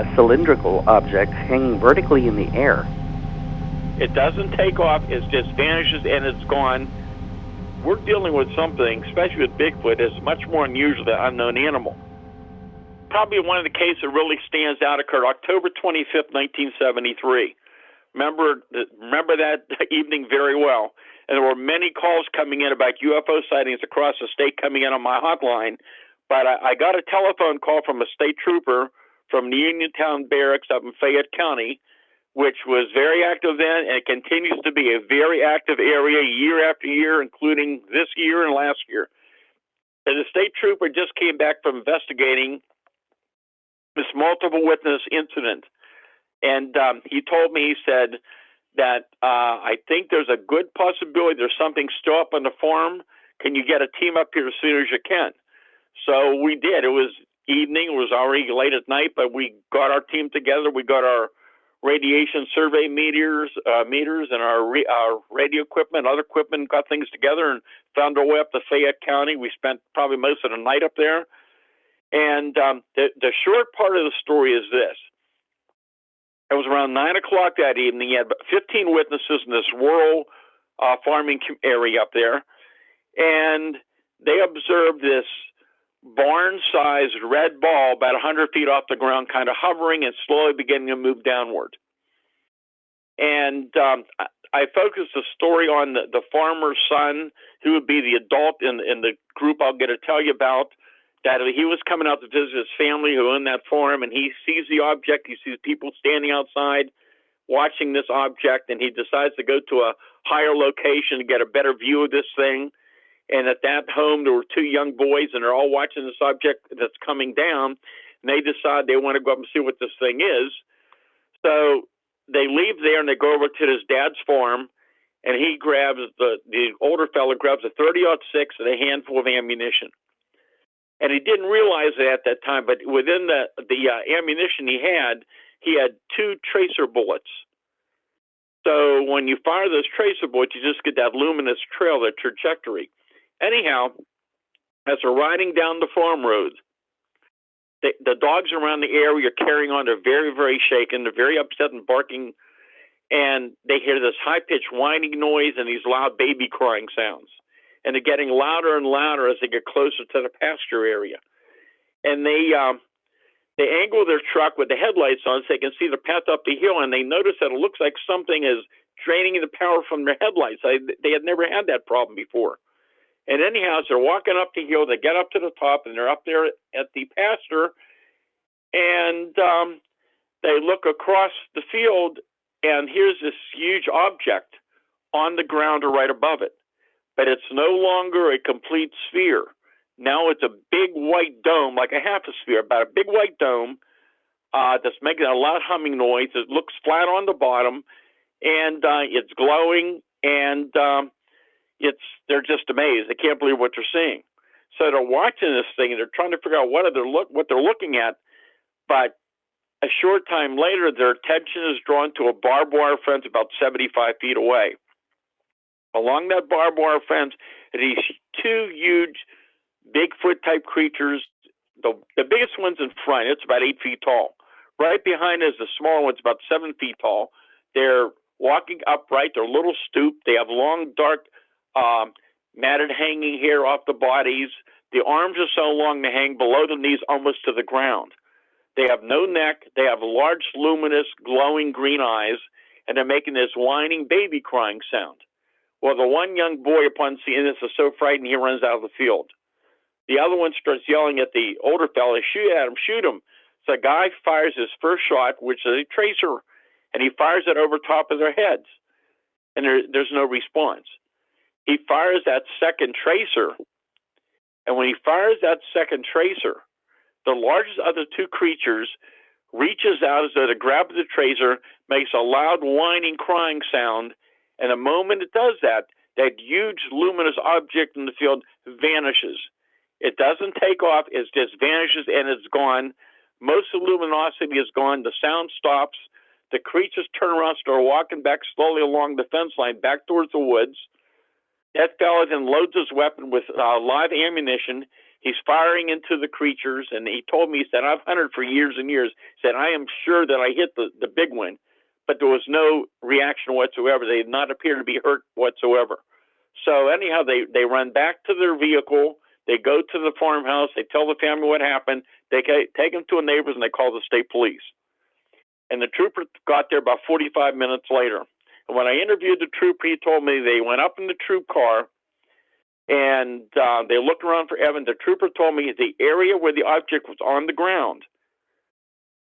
a cylindrical object hanging vertically in the air. It doesn't take off, it just vanishes and it's gone. We're dealing with something, especially with Bigfoot, is much more unusual than unknown animal. Probably one of the cases that really stands out occurred October 25th, 1973. Remember that evening very well. And there were many calls coming in about UFO sightings across the state coming in on my hotline. But I got a telephone call from a state trooper from the Uniontown Barracks up in Fayette County, which was very active then, and it continues to be a very active area year after year, including this year and last year. And the state trooper just came back from investigating this multiple witness incident. And he told me, he said that I think there's a good possibility there's something still up on the farm. Can you get a team up here as soon as you can? So we did. It was evening. It was already late at night, but we got our team together. We got our radiation survey meters and our radio equipment, other equipment, got things together and found our way up to Fayette County. We spent probably most of the night up there. And the short part of the story is this. It was around 9 o'clock that evening. You had 15 witnesses in this rural farming area up there. And they observed this barn-sized red ball about 100 feet off the ground, kind of hovering and slowly beginning to move downward. And I focused the story on the farmer's son, who would be the adult in the group I'll get to tell you about, that he was coming out to visit his family who owned that farm, and he sees the object. He sees people standing outside watching this object, and he decides to go to a higher location to get a better view of this thing. And at that home, there were two young boys, and they're all watching this object that's coming down, and they decide they want to go up and see what this thing is. So they leave there, and they go over to his dad's farm, and he grabs, the older fellow grabs a .30-06 and a handful of ammunition. And he didn't realize it at that time, but within the ammunition he had two tracer bullets. So when you fire those tracer bullets, you just get that luminous trail, that trajectory. Anyhow, as they're riding down the farm road, the dogs around the area are carrying on. They're very, very shaken. They're very upset and barking. And they hear this high-pitched whining noise and these loud baby crying sounds. And they're getting louder and louder as they get closer to the pasture area. And they angle their truck with the headlights on so they can see the path up the hill, and they notice that it looks like something is draining the power from their headlights. They had never had that problem before. And anyhow, as they're walking up the hill, they get up to the top, and they're up there at the pasture, and they look across the field, and here's this huge object on the ground or right above it. But it's no longer a complete sphere. Now it's a big white dome, like a half a sphere, about a big white dome that's making a loud humming noise. It looks flat on the bottom, and it's glowing, and they're just amazed. They can't believe what they're seeing. So they're watching this thing, and they're trying to figure out what they're looking at. But a short time later, their attention is drawn to a barbed wire fence about 75 feet away. Along that barbed wire fence are these two huge Bigfoot-type creatures. The biggest one's in front. It's about 8 feet tall. Right behind is the smaller one's about 7 feet tall. They're walking upright. They're a little stooped. They have long, dark, matted hanging hair off the bodies. The arms are so long they hang below the knees almost to the ground. They have no neck. They have large, luminous, glowing green eyes, and they're making this whining, baby crying sound. Well, the one young boy, upon seeing this, is so frightened he runs out of the field. The other one starts yelling at the older fellow, shoot at him, shoot him. So the guy fires his first shot, which is a tracer, and he fires it over top of their heads. And there's no response. He fires that second tracer, and when he fires that second tracer, the largest of the two creatures reaches out as though to grab the tracer, makes a loud whining, crying sound, and the moment it does that, that huge luminous object in the field vanishes. It doesn't take off, it just vanishes and it's gone. Most of the luminosity is gone, the sound stops, the creatures turn around, start walking back slowly along the fence line, back towards the woods. That fellow then loads his weapon with live ammunition. He's firing into the creatures, and he told me, he said, I've hunted for years and years. He said, I am sure that I hit the big one, but there was no reaction whatsoever. They did not appear to be hurt whatsoever. So anyhow, they run back to their vehicle. They go to the farmhouse. They tell the family what happened. They take them to a neighbor's, and they call the state police. And the trooper got there about 45 minutes later. And when I interviewed the trooper, he told me they went up in the troop car, and they looked around for evidence. The trooper told me the area where the object was on the ground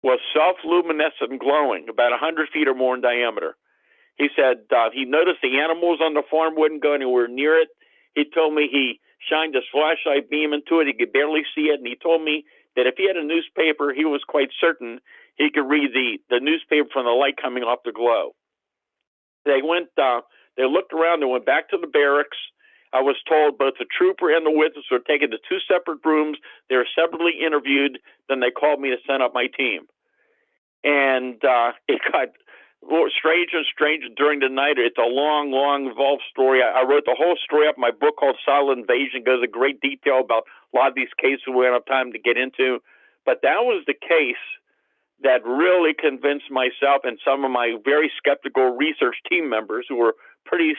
was self-luminescent and glowing, about 100 feet or more in diameter. He said he noticed the animals on the farm wouldn't go anywhere near it. He told me he shined his flashlight beam into it. He could barely see it. And he told me that if he had a newspaper, he was quite certain he could read the newspaper from the light coming off the glow. They looked around. They went back to the barracks. I was told both the trooper and the witness were taken to two separate rooms. They were separately interviewed. Then they called me to send up my team. And it got stranger and stranger during the night. It's a long, long, involved story. I wrote the whole story up in my book called Silent Invasion. It goes into great detail about a lot of these cases we don't have time to get into. But that was the case that really convinced myself and some of my very skeptical research team members, who were pretty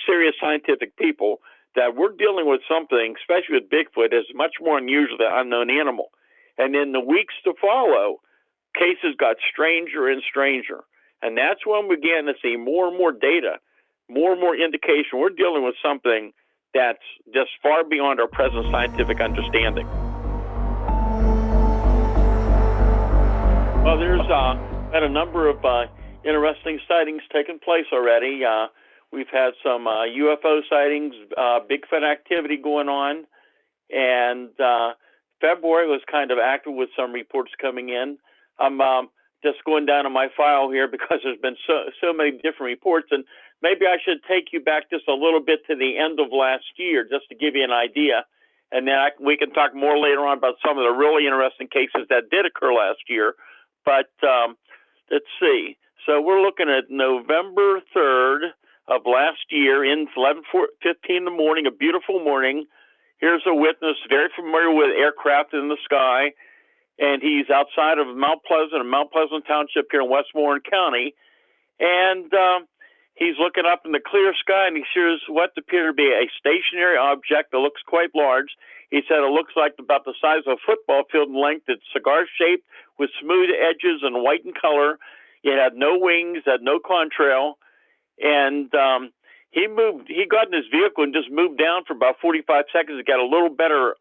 serious scientific people, that we're dealing with something, especially with Bigfoot, is much more unusual than unknown animal. And in the weeks to follow, cases got stranger and stranger. And that's when we began to see more and more data, more and more indication. We're dealing with something that's just far beyond our present scientific understanding. Well, there's had a number of interesting sightings taking place already. We've had some UFO sightings, Bigfoot activity going on, and February was kind of active with some reports coming in. I'm just going down to my file here because there's been so many different reports, and maybe I should take you back just a little bit to the end of last year just to give you an idea, and then we can talk more later on about some of the really interesting cases that did occur last year. But let's see. So we're looking at November 3rd of last year in 11:15 in the morning, a beautiful morning. Here's a witness very familiar with aircraft in the sky, and he's outside of Mount Pleasant Township here in Westmoreland County, and he's looking up in the clear sky, and he sees what appears to be a stationary object that looks quite large. He said it looks like about the size of a football field in length. It's cigar-shaped with smooth edges and white in color. It had no wings, had no contrail, and he got in his vehicle and just moved down for about 45 seconds to get a little better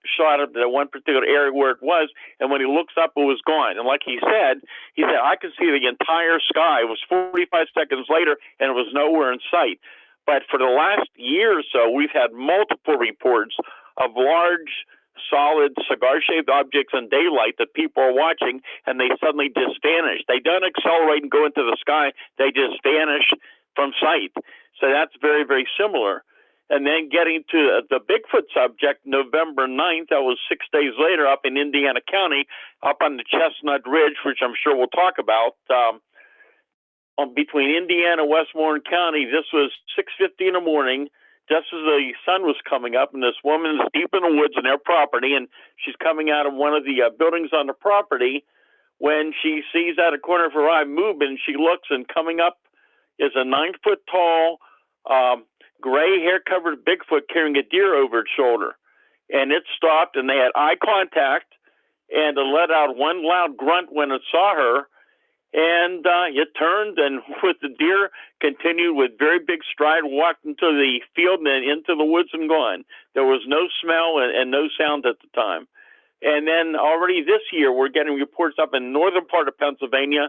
shot of the one particular area where it was, and when he looks up, it was gone. And like he said, I could see the entire sky. It was 45 seconds later, and it was nowhere in sight. But for the last year or so, we've had multiple reports of large, solid, cigar-shaped objects in daylight that people are watching, and they suddenly just vanish. They don't accelerate and go into the sky. They just vanish from sight. So that's very, very similar. And then getting to the Bigfoot subject, November 9th, that was 6 days later up in Indiana County, up on the Chestnut Ridge, which I'm sure we'll talk about, between Indiana and Westmoreland County. This was 6:50 in the morning, just as the sun was coming up, and this woman's deep in the woods in their property, and she's coming out of one of the buildings on the property when she sees out of the corner of her eye movement. She looks, and coming up is a 9-foot-tall, gray hair-covered Bigfoot carrying a deer over its shoulder. And it stopped, and they had eye contact, and it let out one loud grunt when it saw her, and it turned, and with the deer, continued with very big stride, walked into the field and then into the woods and gone. There was no smell and no sound at the time. And then already this year, we're getting reports up in the northern part of Pennsylvania.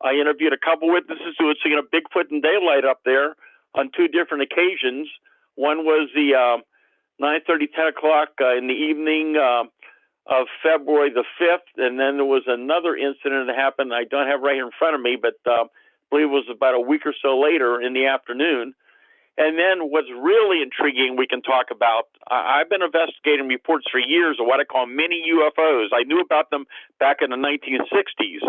I interviewed a couple witnesses who had seen a Bigfoot in daylight up there on two different occasions. One was the 9:30, 10 o'clock in the evening of February the 5th, and then there was another incident that happened. I don't have it right here in front of me, but I believe it was about a week or so later in the afternoon. And then what's really intriguing we can talk about, I've been investigating reports for years of what I call mini UFOs. I knew about them back in the 1960s.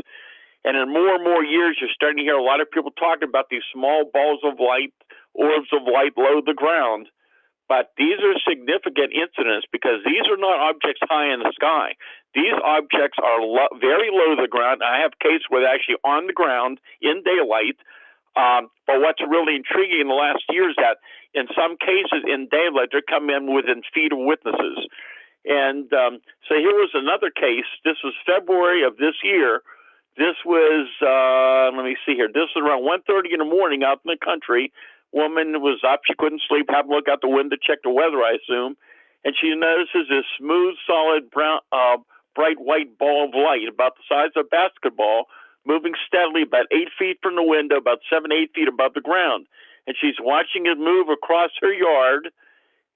And in more and more years, you're starting to hear a lot of people talking about these small balls of light, orbs of light below the ground. But these are significant incidents because these are not objects high in the sky. These objects are very low to the ground. I have cases where they're actually on the ground in daylight. But what's really intriguing in the last year is that in some cases in daylight, they're coming in within feet of witnesses. And so here was another case. This was February of this year. This was, let me see here. This was around 1:30 in the morning out in the country. Woman was up. She couldn't sleep. Happened to look out the window, check the weather, I assume. And she notices this smooth, solid, brown, bright white ball of light about the size of a basketball moving steadily about 8 feet from the window, about 7, 8 feet above the ground. And she's watching it move across her yard.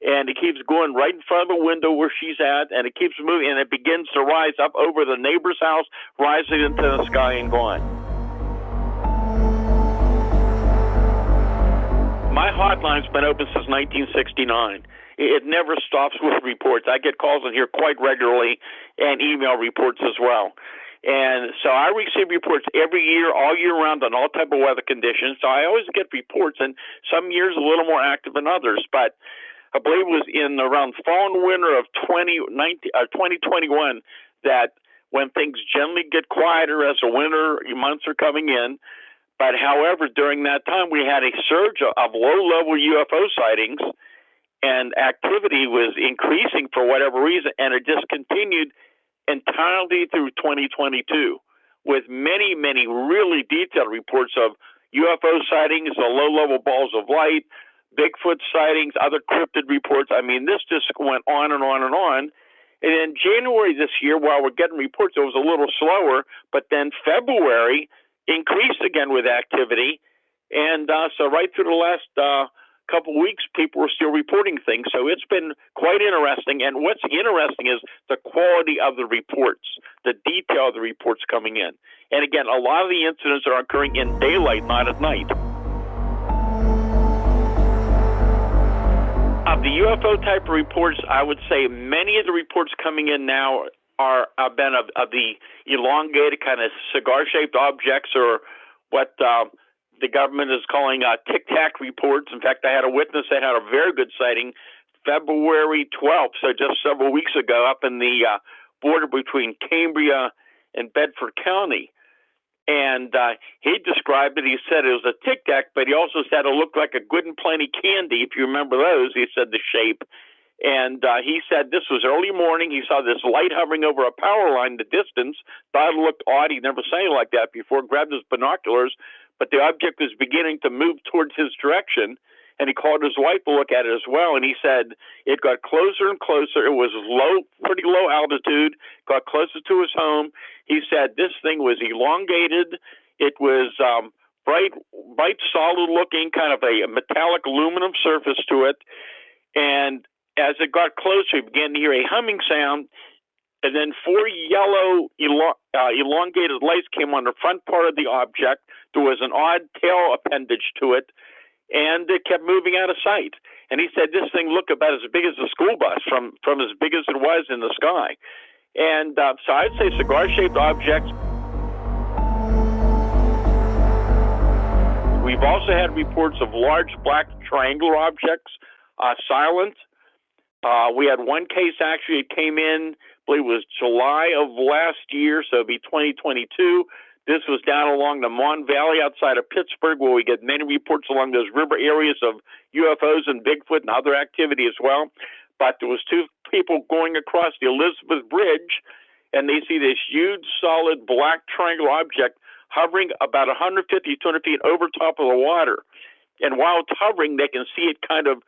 And it keeps going right in front of the window where she's at, and it keeps moving, and it begins to rise up over the neighbor's house, rising into the sky and gone. My hotline's been open since 1969. It never stops with reports. I get calls in here quite regularly and email reports as well. And so I receive reports every year, all year round, on all type of weather conditions. So I always get reports, and some years a little more active than others. But I believe it was in around fall and winter of 2021 that when things generally get quieter as the winter months are coming in. But however, during that time, we had a surge of low-level UFO sightings, and activity was increasing for whatever reason, and it just continued entirely through 2022 with many, many really detailed reports of UFO sightings, the low-level balls of light, Bigfoot sightings, other cryptid reports. I mean, this just went on and on and on. And in January this year, while we're getting reports, it was a little slower, but then February increased again with activity. And so right through the last couple of weeks, people were still reporting things. So it's been quite interesting. And what's interesting is the quality of the reports, the detail of the reports coming in. And again, a lot of the incidents are occurring in daylight, not at night. Of the UFO type of reports, I would say many of the reports coming in now have been of the elongated kind of cigar-shaped objects, or what the government is calling tic-tac reports. In fact, I had a witness that had a very good sighting February 12th, so just several weeks ago, up in the border between Cambria and Bedford County. And he described it. He said it was a tic-tac, but he also said it looked like a Good and Plenty candy, if you remember those. He said the shape. And he said this was early morning. He saw this light hovering over a power line in the distance. Thought it looked odd. He'd never seen it like that before. Grabbed his binoculars, but the object was beginning to move towards his direction. And he called his wife to look at it as well. And he said it got closer and closer. It was low, pretty low altitude, got closer to his home. He said this thing was elongated. It was bright, solid looking, kind of a metallic aluminum surface to it. And as it got closer, he began to hear a humming sound. And then 4 yellow elongated lights came on the front part of the object. There was an odd tail appendage to it. And it kept moving out of sight. And he said this thing looked about as big as a school bus from as big as it was in the sky. And so I'd say cigar-shaped objects. We've also had reports of large black triangular objects, silent. We had one case actually, it came in, I believe it was July of last year, so it'd be 2022. This was down along the Mon Valley outside of Pittsburgh, where we get many reports along those river areas of UFOs and Bigfoot and other activity as well. But there was 2 people going across the Elizabeth Bridge, and they see this huge, solid, black triangular object hovering about 150, 200 feet over top of the water. And while it's hovering, they can see it kind of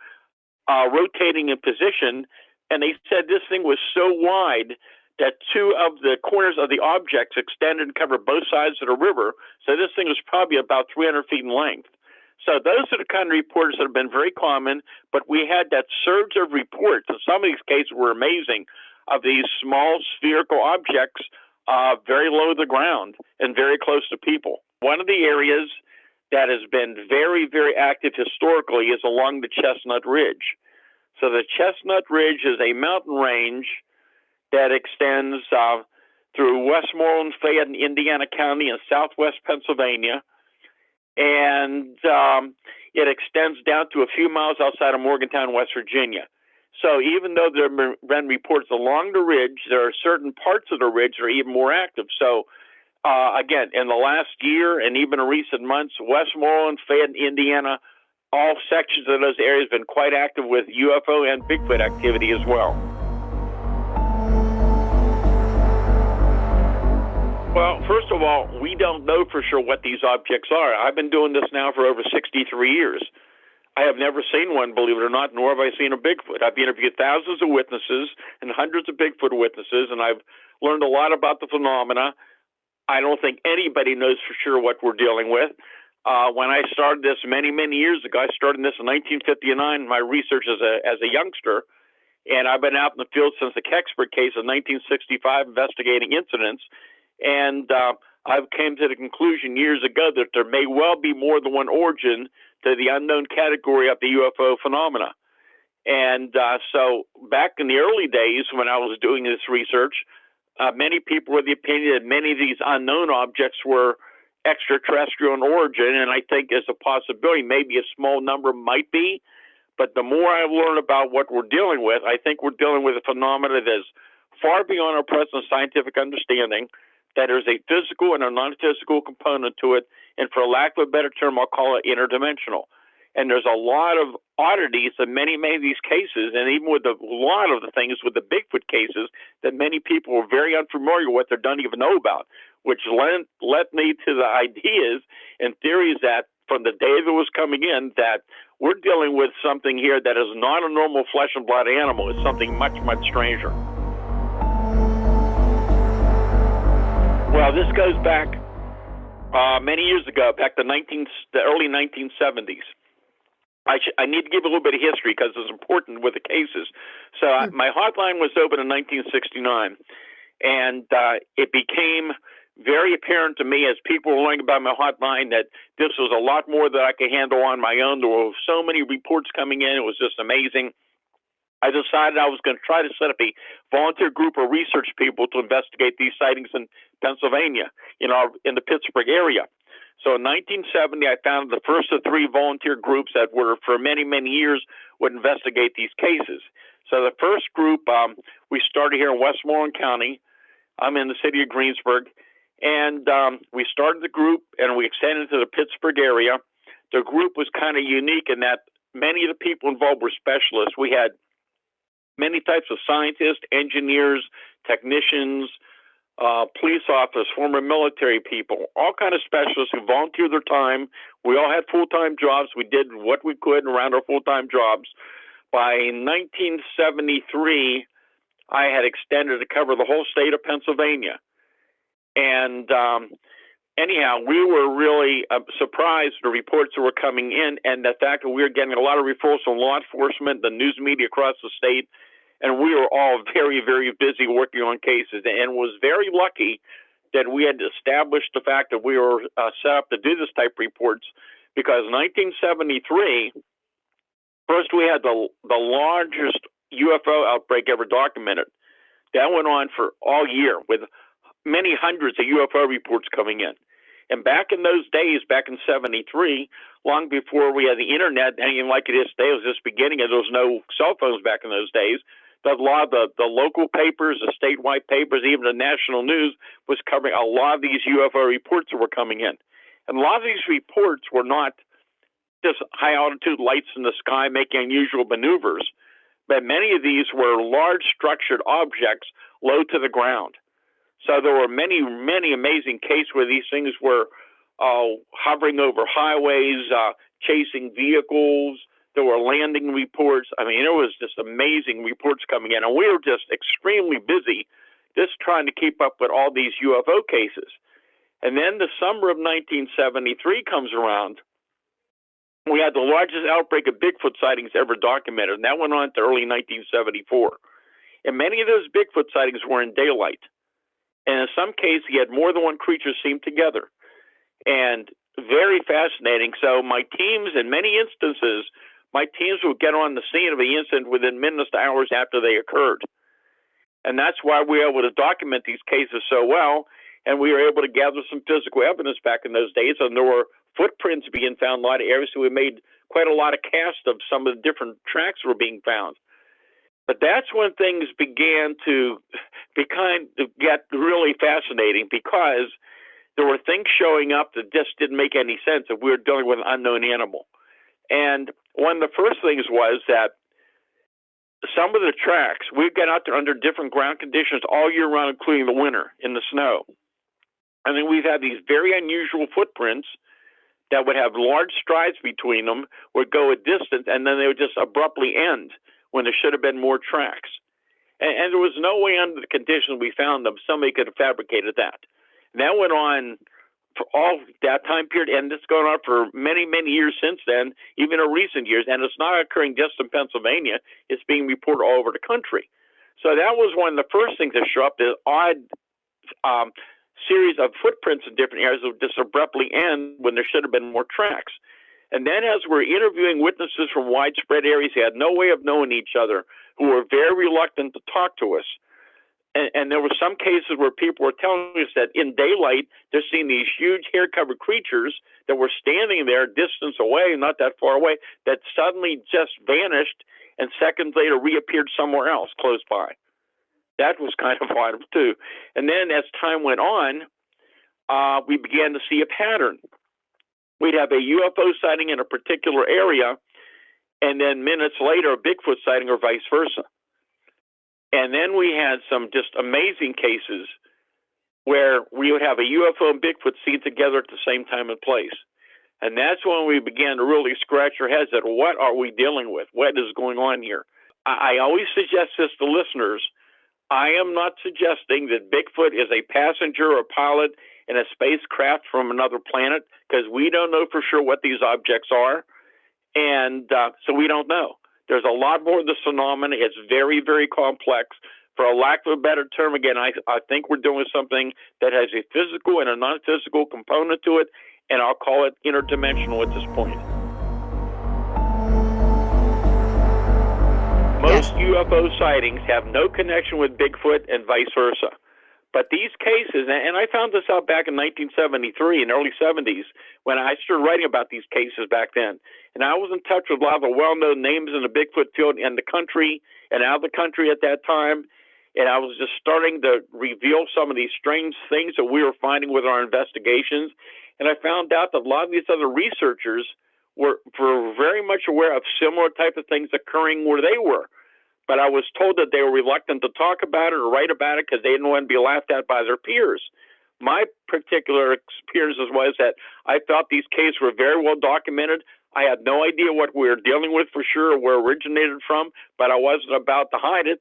rotating in position. And they said this thing was so wide that 2 of the corners of the objects extended and covered both sides of the river. So this thing was probably about 300 feet in length. So those are the kind of reports that have been very common, but we had that surge of reports, and some of these cases were amazing, of these small spherical objects very low to the ground and very close to people. One of the areas that has been very, very active historically is along the Chestnut Ridge. So the Chestnut Ridge is a mountain range that extends through Westmoreland, Fayette, and Indiana County in southwest Pennsylvania. And it extends down to a few miles outside of Morgantown, West Virginia. So even though there have been reports along the ridge, there are certain parts of the ridge that are even more active. So again, in the last year and even in recent months, Westmoreland, Fayette, Indiana, all sections of those areas have been quite active with UFO and Bigfoot activity as well. Well, first of all, we don't know for sure what these objects are. I've been doing this now for over 63 years. I have never seen one, believe it or not, nor have I seen a Bigfoot. I've interviewed thousands of witnesses and hundreds of Bigfoot witnesses, and I've learned a lot about the phenomena. I don't think anybody knows for sure what we're dealing with. When I started this many, many years ago, I started this in 1959, my research as a youngster, and I've been out in the field since the Kecksburg case in 1965 investigating incidents, and I came to the conclusion years ago that there may well be more than one origin to the unknown category of the UFO phenomena. And so back in the early days when I was doing this research, many people were of the opinion that many of these unknown objects were extraterrestrial in origin, and I think there's a possibility maybe a small number might be. But the more I learn about what we're dealing with, I think we're dealing with a phenomena that is far beyond our present scientific understanding, that there's a physical and a non-physical component to it, and for lack of a better term, I'll call it interdimensional. And there's a lot of oddities in many of these cases, and even with a lot of the things with the Bigfoot cases that many people are very unfamiliar with or don't even know about, which led me to the ideas and theories that from the day that was coming in that we're dealing with something here that is not a normal flesh and blood animal. It's something much, much stranger. Well, this goes back many years ago, back to the early 1970s. I need to give a little bit of history because it's important with the cases. So my hotline was open in 1969, and it became very apparent to me as people were learning about my hotline that this was a lot more than I could handle on my own. There were so many reports coming in. It was just amazing. I decided I was going to try to set up a volunteer group of research people to investigate these sightings in Pennsylvania, in the Pittsburgh area. So in 1970, I founded the first of 3 volunteer groups that were, for many, many years, would investigate these cases. So the first group, we started here in Westmoreland County. I'm in the city of Greensburg. And we started the group, and we extended to the Pittsburgh area. The group was kind of unique in that many of the people involved were specialists. We had many types of scientists, engineers, technicians, police officers, former military people, all kind of specialists who volunteered their time. We all had full-time jobs. We did what we could around our full-time jobs. By 1973, I had extended to cover the whole state of Pennsylvania. And anyhow, we were really surprised the reports that were coming in and the fact that we were getting a lot of referrals from law enforcement, the news media across the state, and we were all very, very busy working on cases and was very lucky that we had established the fact that we were set up to do this type of reports because in 1973, first we had the largest UFO outbreak ever documented. That went on for all year with many hundreds of UFO reports coming in. And back in those days, back in 73, long before we had the internet, anything like it is today, it was just beginning, and there was no cell phones back in those days. But a lot of the local papers, the statewide papers, even the national news was covering a lot of these UFO reports that were coming in. And a lot of these reports were not just high-altitude lights in the sky making unusual maneuvers, but many of these were large structured objects low to the ground. So there were many, many amazing cases where these things were hovering over highways, chasing vehicles. There were landing reports. I mean, it was just amazing reports coming in. And we were just extremely busy just trying to keep up with all these UFO cases. And then the summer of 1973 comes around. We had the largest outbreak of Bigfoot sightings ever documented, and that went on to early 1974. And many of those Bigfoot sightings were in daylight. And in some cases, you had more than one creature seen together. And very fascinating. So my teams, in many instances, my teams would get on the scene of the incident within minutes to hours after they occurred. And that's why we were able to document these cases so well. And we were able to gather some physical evidence back in those days. And there were footprints being found in a lot of areas, so we made quite a lot of casts of some of the different tracks that were being found. But that's when things began to get really fascinating, because there were things showing up that just didn't make any sense if we were dealing with an unknown animal. And one of the first things was that some of the tracks, we've got out there under different ground conditions all year round, including the winter in the snow. And then we've had these very unusual footprints that would have large strides between them, would go a distance, and then they would just abruptly end when there should have been more tracks. And there was no way under the conditions we found them somebody could have fabricated that. And that went on for all that time period, and it's going on for many, many years since then, even in recent years. And it's not occurring just in Pennsylvania. It's being reported all over the country. So that was one of the first things that show up, this odd series of footprints in different areas that would just abruptly end when there should have been more tracks. And then as we're interviewing witnesses from widespread areas who had no way of knowing each other, who were very reluctant to talk to us, and there were some cases where people were telling us that in daylight, they're seeing these huge hair-covered creatures that were standing there distance away, not that far away, that suddenly just vanished and seconds later reappeared somewhere else close by. That was kind of odd, too. And then as time went on, we began to see a pattern. We'd have a UFO sighting in a particular area, and then minutes later, a Bigfoot sighting or vice versa. And then we had some just amazing cases where we would have a UFO and Bigfoot seen together at the same time and place. And that's when we began to really scratch our heads at what are we dealing with? What is going on here? I always suggest this to listeners. I am not suggesting that Bigfoot is a passenger or pilot in a spacecraft from another planet, because we don't know for sure what these objects are. And so we don't know. There's a lot more of this phenomenon. It's very, very complex. For a lack of a better term, again, I think we're doing something that has a physical and a non-physical component to it, and I'll call it interdimensional at this point. Most UFO sightings have no connection with Bigfoot and vice versa. But these cases, and I found this out back in 1973 and early 70s when I started writing about these cases back then. And I was in touch with a lot of the well-known names in the Bigfoot field in the country and out of the country at that time. And I was just starting to reveal some of these strange things that we were finding with our investigations. And I found out that a lot of these other researchers were very much aware of similar type of things occurring where they were. But I was told that they were reluctant to talk about it or write about it because they didn't want to be laughed at by their peers. My particular experience was that I thought these cases were very well documented. I had no idea what we were dealing with for sure or where it originated from, but I wasn't about to hide it,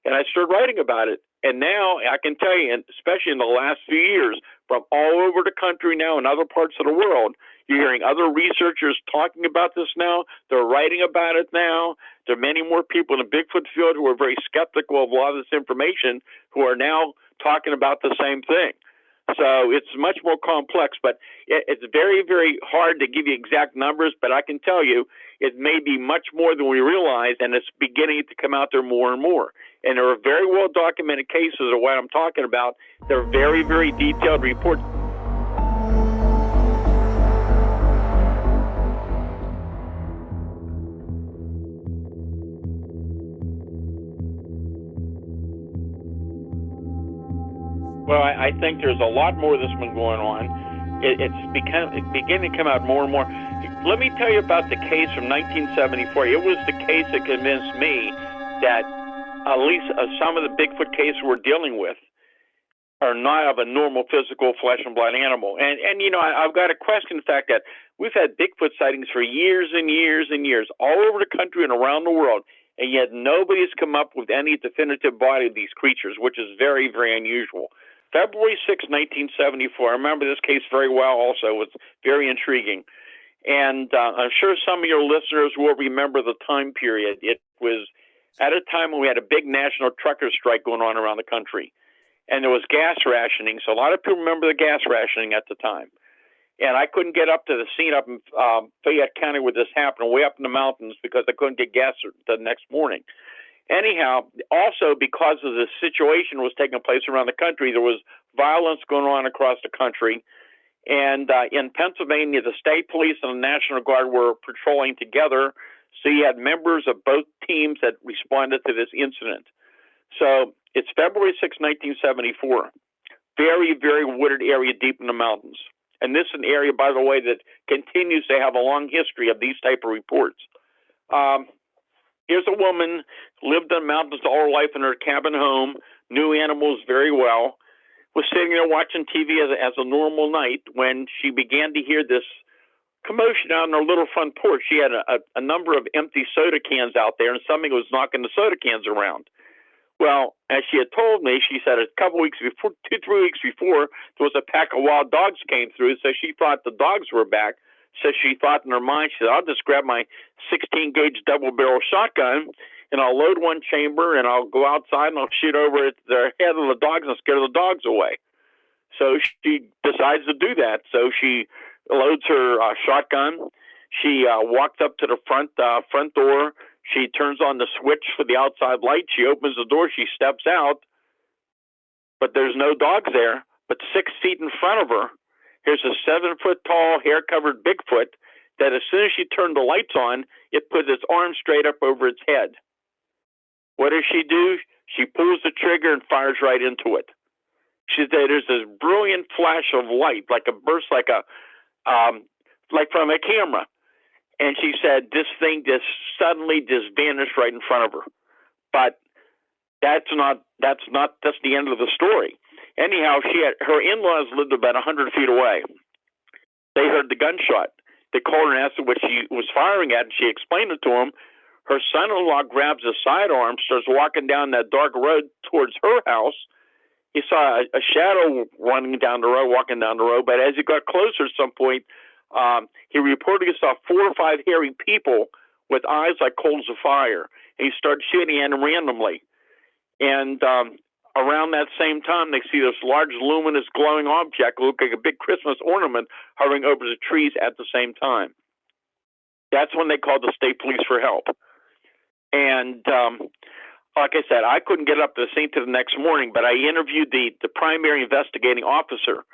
and I started writing about it. And now I can tell you, and especially in the last few years, from all over the country now and other parts of the world, you're hearing other researchers talking about this now. They're writing about it now. There are many more people in the Bigfoot field who are very skeptical of a lot of this information who are now talking about the same thing. So it's much more complex, but it's very, very hard to give you exact numbers, but I can tell you it may be much more than we realize, and it's beginning to come out there more and more. And there are very well-documented cases of what I'm talking about. They're very, very detailed reports. Well, I think there's a lot more that's been going on. It's beginning to come out more and more. Let me tell you about the case from 1974. It was the case that convinced me that at least some of the Bigfoot cases we're dealing with are not of a normal physical flesh and blood animal. And you know, I've got to question the fact that we've had Bigfoot sightings for years and years and years all over the country and around the world, and yet nobody's come up with any definitive body of these creatures, which is very, very unusual. February 6, 1974, I remember this case very well also. It was very intriguing. And I'm sure some of your listeners will remember the time period. It was at a time when we had a big national trucker strike going on around the country. And there was gas rationing. So a lot of people remember the gas rationing at the time. And I couldn't get up to the scene up in Fayette County where this happened, way up in the mountains, because I couldn't get gas the next morning. Anyhow, also because of the situation was taking place around the country, there was violence going on across the country. And in Pennsylvania, the state police and the National Guard were patrolling together. So you had members of both teams that responded to this incident. So it's February 6, 1974. Very, very wooded area deep in the mountains. And this is an area, by the way, that continues to have a long history of these type of reports. Here's a woman, lived in the mountains all her life in her cabin home, knew animals very well, was sitting there watching TV as a normal night when she began to hear this commotion out on her little front porch. She had a number of empty soda cans out there, and somebody was knocking the soda cans around. Well, as she had told me, she said a couple weeks before, 2-3 weeks before, there was a pack of wild dogs came through, so she thought the dogs were back. So she thought in her mind, she said, I'll just grab my 16-gauge double-barrel shotgun, and I'll load one chamber, and I'll go outside, and I'll shoot over at the head of the dogs and scare the dogs away. So she decides to do that. So she loads her shotgun. She walks up to the front door. She turns on the switch for the outside light. She opens the door. She steps out, but there's no dogs there. But 6 feet in front of her, here's a 7-foot-tall, hair-covered Bigfoot that as soon as she turned the lights on, it put its arm straight up over its head. What does she do? She pulls the trigger and fires right into it. She said there's this brilliant flash of light, like a burst, like from a camera. And she said this thing just suddenly just vanished right in front of her. But that's the end of the story. Anyhow, her in-laws lived about 100 feet away. They heard the gunshot. They called her and asked her what she was firing at, and she explained it to them. Her son-in-law grabs a sidearm, starts walking down that dark road towards her house. He saw a shadow walking down the road, but as he got closer at some point, he reportedly saw 4 or 5 hairy people with eyes like coals of fire. And he started shooting at them randomly. And around that same time, they see this large, luminous, glowing object, look like a big Christmas ornament, hovering over the trees at the same time. That's when they called the state police for help. And like I said, I couldn't get up to the scene till the next morning, but I interviewed the primary investigating officer.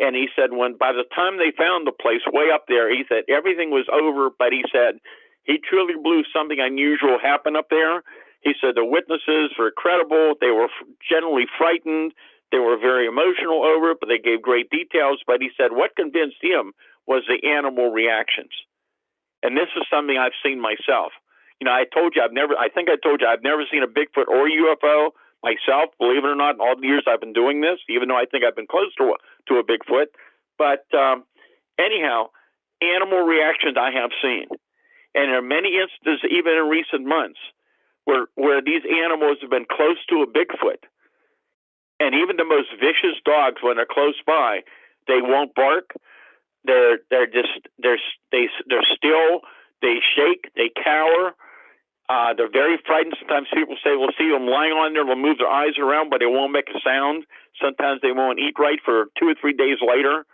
And he said by the time they found the place way up there, he said everything was over, but he said he truly believed something unusual happened up there. He said the witnesses were credible. They were generally frightened. They were very emotional over it, but they gave great details. But he said what convinced him was the animal reactions. And this is something I've seen myself. You know, I told you I've never seen a Bigfoot or UFO myself, believe it or not, in all the years I've been doing this, even though I think I've been close to a Bigfoot. But anyhow, animal reactions I have seen. And there are many instances, even in recent months, where these animals have been close to a Bigfoot. And even the most vicious dogs, when they're close by, they won't bark. They're still, they shake, they cower. They're very frightened. Sometimes people say we'll see them lying on there, they'll move their eyes around, but they won't make a sound. Sometimes they won't eat right for 2 or 3 days later.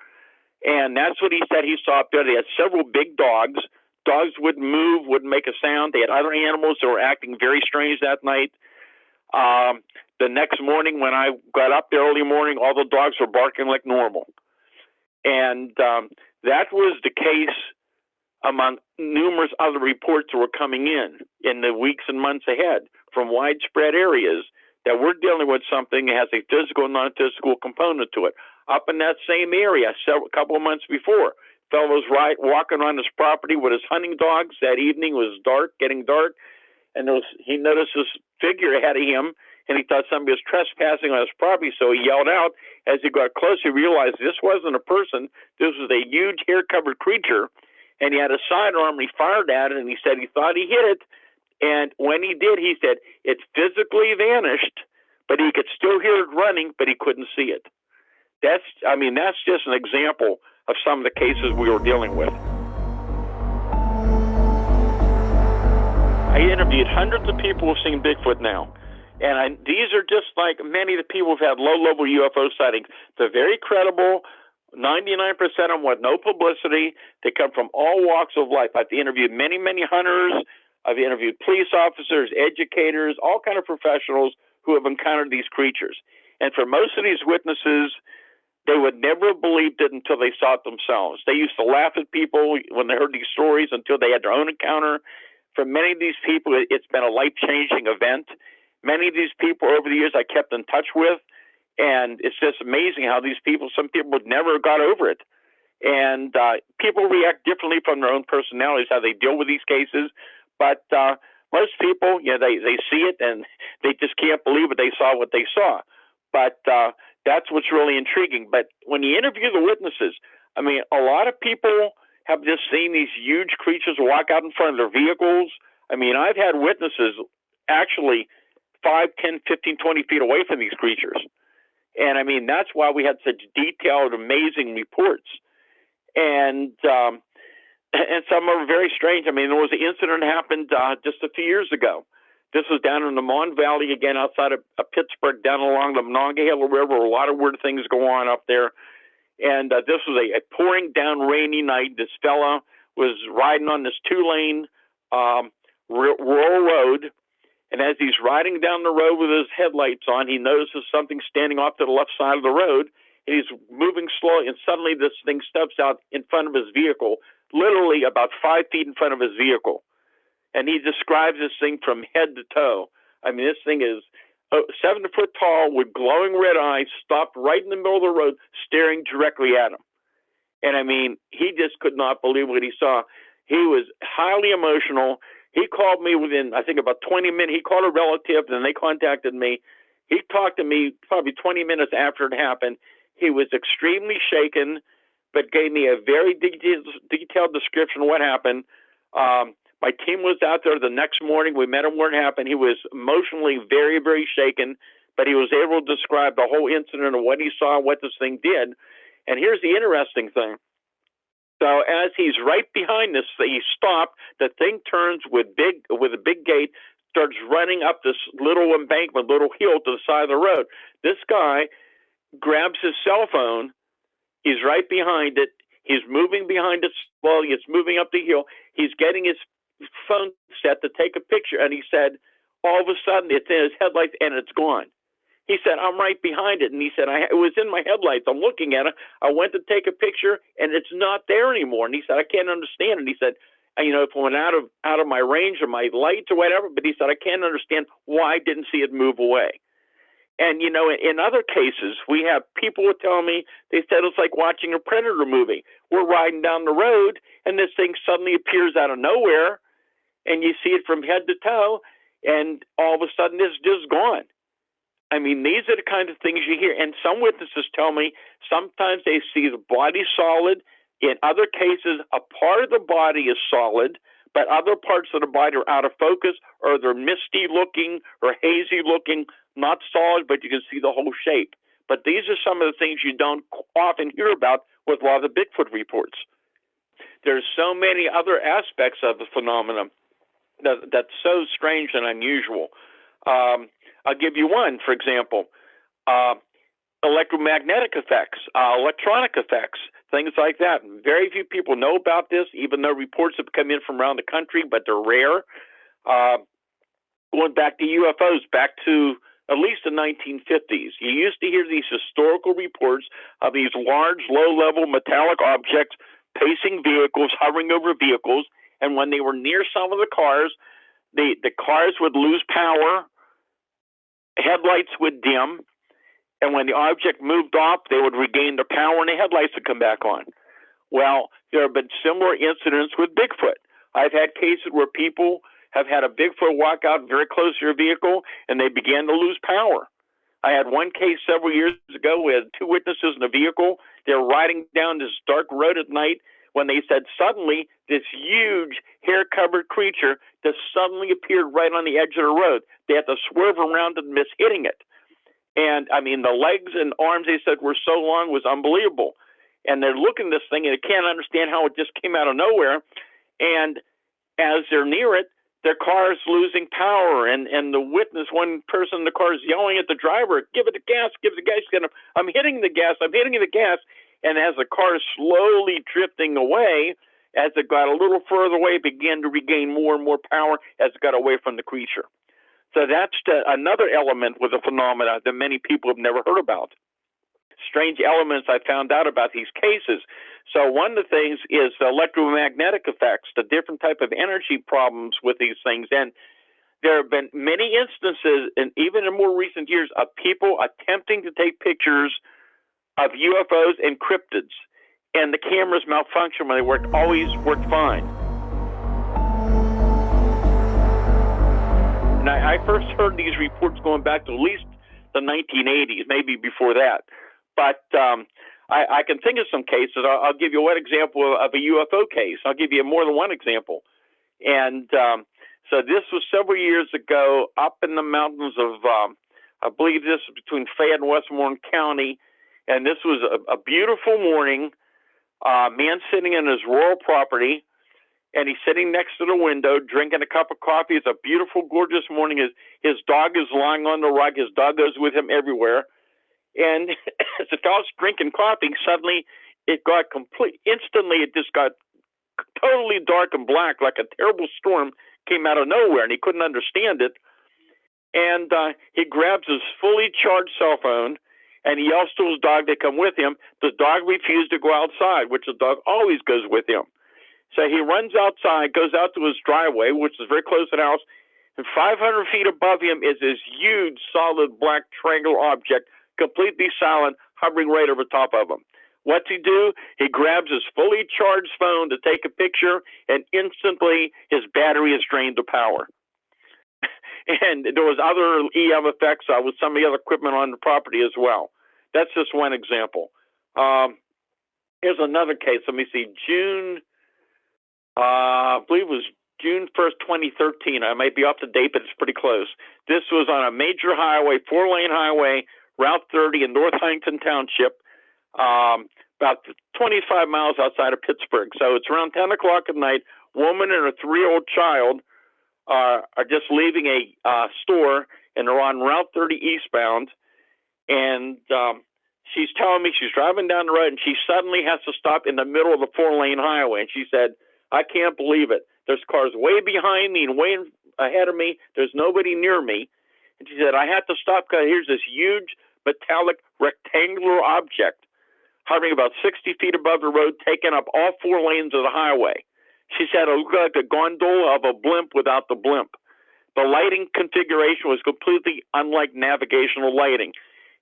And that's what he said he saw up there. They had several big dogs. Dogs wouldn't move, wouldn't make a sound. They had other animals that were acting very strange that night. The next morning when I got up there early morning, all the dogs were barking like normal. And that was the case among numerous other reports that were coming in the weeks and months ahead from widespread areas that we're dealing with something that has a physical, non-physical component to it. Up in that same area, a couple of months before, fellow was walking on his property with his hunting dogs. That evening was dark, getting dark, and he noticed this figure ahead of him, and he thought somebody was trespassing on his property, so he yelled out. As he got closer, he realized this wasn't a person. This was a huge hair-covered creature, and he had a sidearm. He fired at it, and he said he thought he hit it. And when he did, he said it physically vanished, but he could still hear it running, but he couldn't see it. That's just an example of some of the cases we were dealing with. I interviewed hundreds of people who've seen Bigfoot now. And these are just like many of the people who've had low-level UFO sightings. They're very credible. 99% of them with no publicity. They come from all walks of life. I've interviewed many, many hunters. I've interviewed police officers, educators, all kind of professionals who have encountered these creatures. And for most of these witnesses, They would never have believed it until they saw it themselves. They used to laugh at people when they heard these stories until they had their own encounter. For many of these people, it's been a life-changing event. Many of these people over the years I kept in touch with, and it's just amazing how some people would never have got over it. And people react differently from their own personalities, how they deal with these cases. But most people, they see it and they just can't believe it. They saw what they saw. But that's what's really intriguing. But when you interview the witnesses, I mean, a lot of people have just seen these huge creatures walk out in front of their vehicles. I mean, I've had witnesses actually 5, 10, 15, 20 feet away from these creatures. And I mean, that's why we had such detailed, amazing reports. And some are very strange. I mean, there was an incident that happened just a few years ago. This was down in the Mon Valley, again, outside of Pittsburgh, down along the Monongahela River. A lot of weird things go on up there. And this was a pouring down rainy night. This fella was riding on this 2-lane rural road. And as he's riding down the road with his headlights on, he notices something standing off to the left side of the road. And he's moving slowly, and suddenly this thing steps out in front of his vehicle, literally about 5 feet in front of his vehicle. And he describes this thing from head to toe. I mean, this thing is 7 foot tall with glowing red eyes, stopped right in the middle of the road, staring directly at him. And I mean, he just could not believe what he saw. He was highly emotional. He called me within, I think, about 20 minutes. He called a relative, and they contacted me. He talked to me probably 20 minutes after it happened. He was extremely shaken, but gave me a very detailed description of what happened. My team was out there the next morning. We met him where it happened. He was emotionally very, very shaken, but he was able to describe the whole incident of what he saw, what this thing did. And here's the interesting thing. So as he's right behind this, he stopped. The thing turns with a big gate, starts running up this little embankment, little hill to the side of the road. This guy grabs his cell phone. He's right behind it. He's moving behind it slowly. It's moving up the hill. He's getting his phone set to take a picture, and he said, all of a sudden, it's in his headlights, and it's gone. He said, I'm right behind it. And he said, it was in my headlights. I'm looking at it. I went to take a picture, and it's not there anymore. And he said, I can't understand. And he said, if it went out of my range of my lights or whatever, but he said, I can't understand why I didn't see it move away. And, in other cases, we have people who tell me, they said it's like watching a Predator movie. We're riding down the road, and this thing suddenly appears out of nowhere, and you see it from head to toe, and all of a sudden it's just gone. I mean, these are the kind of things you hear. And some witnesses tell me sometimes they see the body solid. In other cases, a part of the body is solid, but other parts of the body are out of focus, or they're misty looking or hazy looking, not solid, but you can see the whole shape. But these are some of the things you don't often hear about with a lot of the Bigfoot reports. There's so many other aspects of the phenomenon that's so strange and unusual. I'll give you one, for example, electromagnetic effects, electronic effects, things like that. Very few people know about this, even though reports have come in from around the country, but they're rare. Going back to UFOs, back to at least the 1950s, you used to hear these historical reports of these large, low-level metallic objects pacing vehicles, hovering over vehicles, and when they were near some of the cars cars would lose power, headlights would dim, and when the object moved off, they would regain their power and the headlights would come back on. Well, there have been similar incidents with Bigfoot. I've had cases where people have had a Bigfoot walk out very close to their vehicle, and they began to lose power. I had one case several years ago. We had 2 witnesses in a vehicle. They were riding down this dark road at night when they said suddenly this huge hair-covered creature just suddenly appeared right on the edge of the road. They had to swerve around and miss hitting it. And, I mean, the legs and arms, they said, were so long, was unbelievable. And they're looking at this thing, and they can't understand how it just came out of nowhere. And as they're near it, their car is losing power. And the witness, one person in the car is yelling at the driver, give it the gas, give it the gas. I'm hitting the gas, I'm hitting the gas. And as the car is slowly drifting away, as it got a little further away, it began to regain more and more power as it got away from the creature. So that's another element with the phenomena that many people have never heard about. strange elements I found out about these cases. So one of the things is the electromagnetic effects, the different type of energy problems with these things. And there have been many instances, and even in more recent years, of people attempting to take pictures of UFOs and cryptids, and the cameras malfunction when they always worked fine. And I first heard these reports going back to at least the 1980s, maybe before that. But I can think of some cases. I'll give you one example of a UFO case. I'll give you more than one example. And so this was several years ago up in the mountains of, I believe this was between Fayette and Westmoreland County. And this was a beautiful morning, man sitting in his rural property, and he's sitting next to the window drinking a cup of coffee. It's a beautiful, gorgeous morning. His dog is lying on the rug. His dog goes with him everywhere. And as the dog's drinking coffee, suddenly it got instantly it just got totally dark and black, like a terrible storm came out of nowhere, and he couldn't understand it. And he grabs his fully charged cell phone, and he yells to his dog to come with him. The dog refused to go outside, which the dog always goes with him. So he runs outside, goes out to his driveway, which is very close to the house, and 500 feet above him is this huge, solid, black triangular object, completely silent, hovering right over top of him. What's he do? He grabs his fully charged phone to take a picture, and instantly his battery is drained to power. And there was other EM effects with some of the other equipment on the property as well. That's just one example. Here's another case. Let me see. I believe it was June 1st, 2013. I might be off the date, but it's pretty close. This was on a major highway, 4-lane highway, Route 30 in North Huntington Township, about 25 miles outside of Pittsburgh. So it's around 10 o'clock at night. Woman and her 3-year-old child are just leaving a store, and they're on Route 30 eastbound. And she's telling me she's driving down the road, and she suddenly has to stop in the middle of the 4-lane highway. And she said, I can't believe it. There's cars way behind me and way ahead of me. There's nobody near me. And she said, I had to stop because here's this huge metallic rectangular object hovering about 60 feet above the road, taking up all 4 lanes of the highway. She said it looked like a gondola of a blimp without the blimp. The lighting configuration was completely unlike navigational lighting.